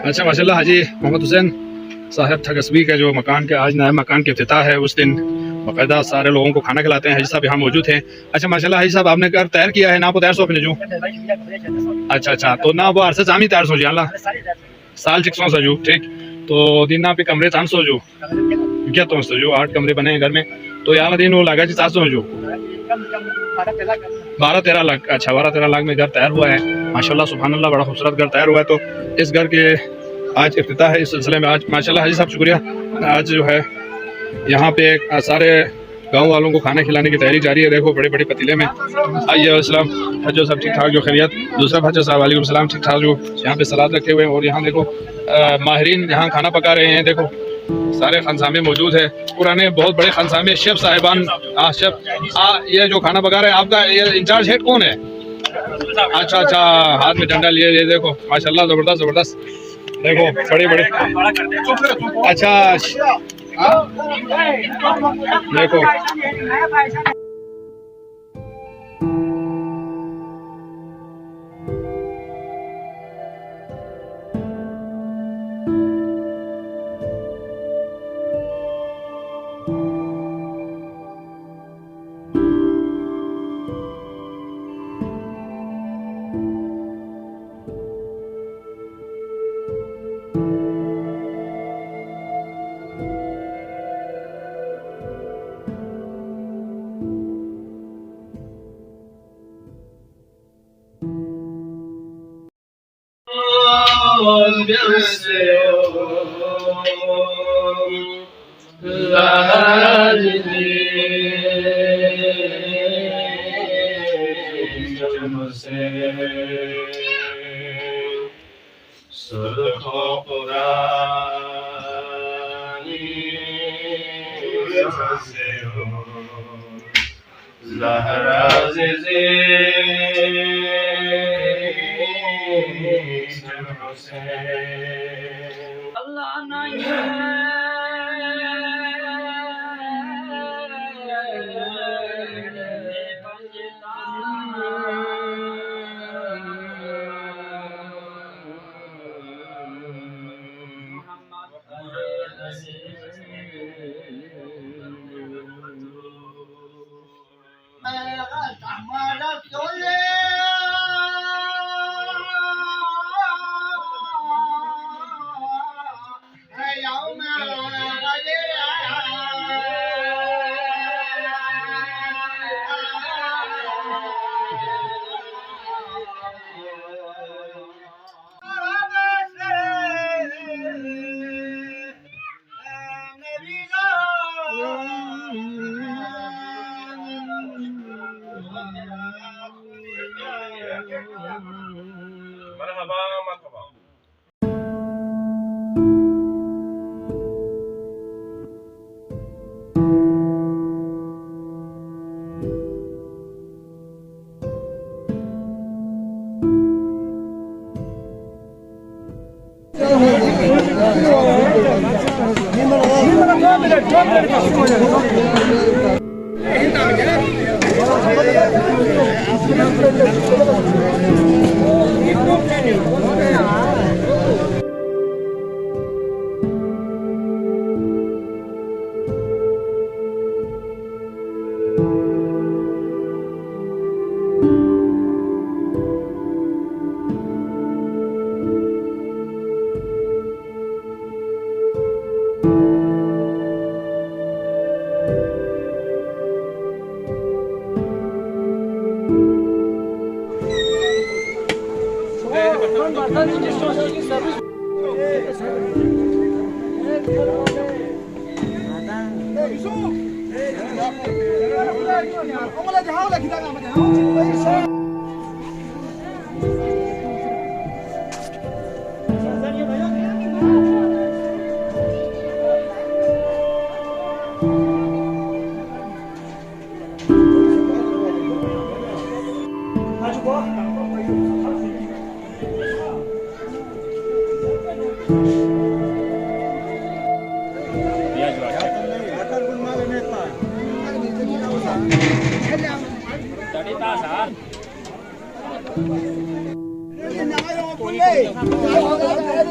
अच्छा माशाल्लाह हाजी मोहम्मद हुसैन साहब ठगसबी का जो मकान के आज नया मकान की इफ्तिताह है, उस दिन बाकायदा सारे लोगों को खाना खिलाते हैं। हाजी साहब यहाँ मौजूद हैं। अच्छा माशाल्लाह हाजी साहब आपने घर तैयार किया है ना? आपको तैयार सो अपने जो अच्छा अच्छा तो ना वो अरसे सामी तैयार सो जी अल्लाह साल 600 सजू ठीक तो दिन ना पे कमरे चांद सो जो क्या तो सजू 8 कमरे बने हैं घर में तो यहाँ दिन वो लगा जी 700 जो 12-13 लाख। अच्छा 12-13 लाख में घर तैयार हुआ है माशाल्लाह सुभान अल्लाह, बड़ा खूबसूरत घर तैयार हुआ है। तो इस घर के आज इफ्तिताह है। इस सिलसिले में आज माशाल्लाह हाजी साहब शुक्रिया। आज जो है यहाँ पे सारे गांव वालों को खाना खिलाने की तैयारी जारी है। देखो बड़े बड़े पतीले में। आइए अस्सलाम हजो सब ठीक ठाक जो खैरियत। दूसरा हजो साहब वालेकुम सलाम ठीक ठाक जो यहाँ पे सलाद रखे हुए हैं और यहाँ देखो माहिरीन यहाँ खाना पका रहे हैं। देखो सारे खानसामे मौजूद है, पुराने बहुत बड़े खानसामे शेफ साहिबान। शेफ ये जो खाना पका रहे हैं आपका ये इंचार्ज हेड कौन है? अच्छा अच्छा हाथ में डंडा लिए ये देखो माशाल्लाह जबरदस्त जबरदस्त। देखो बड़े बड़े अच्छा देखो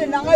Nangay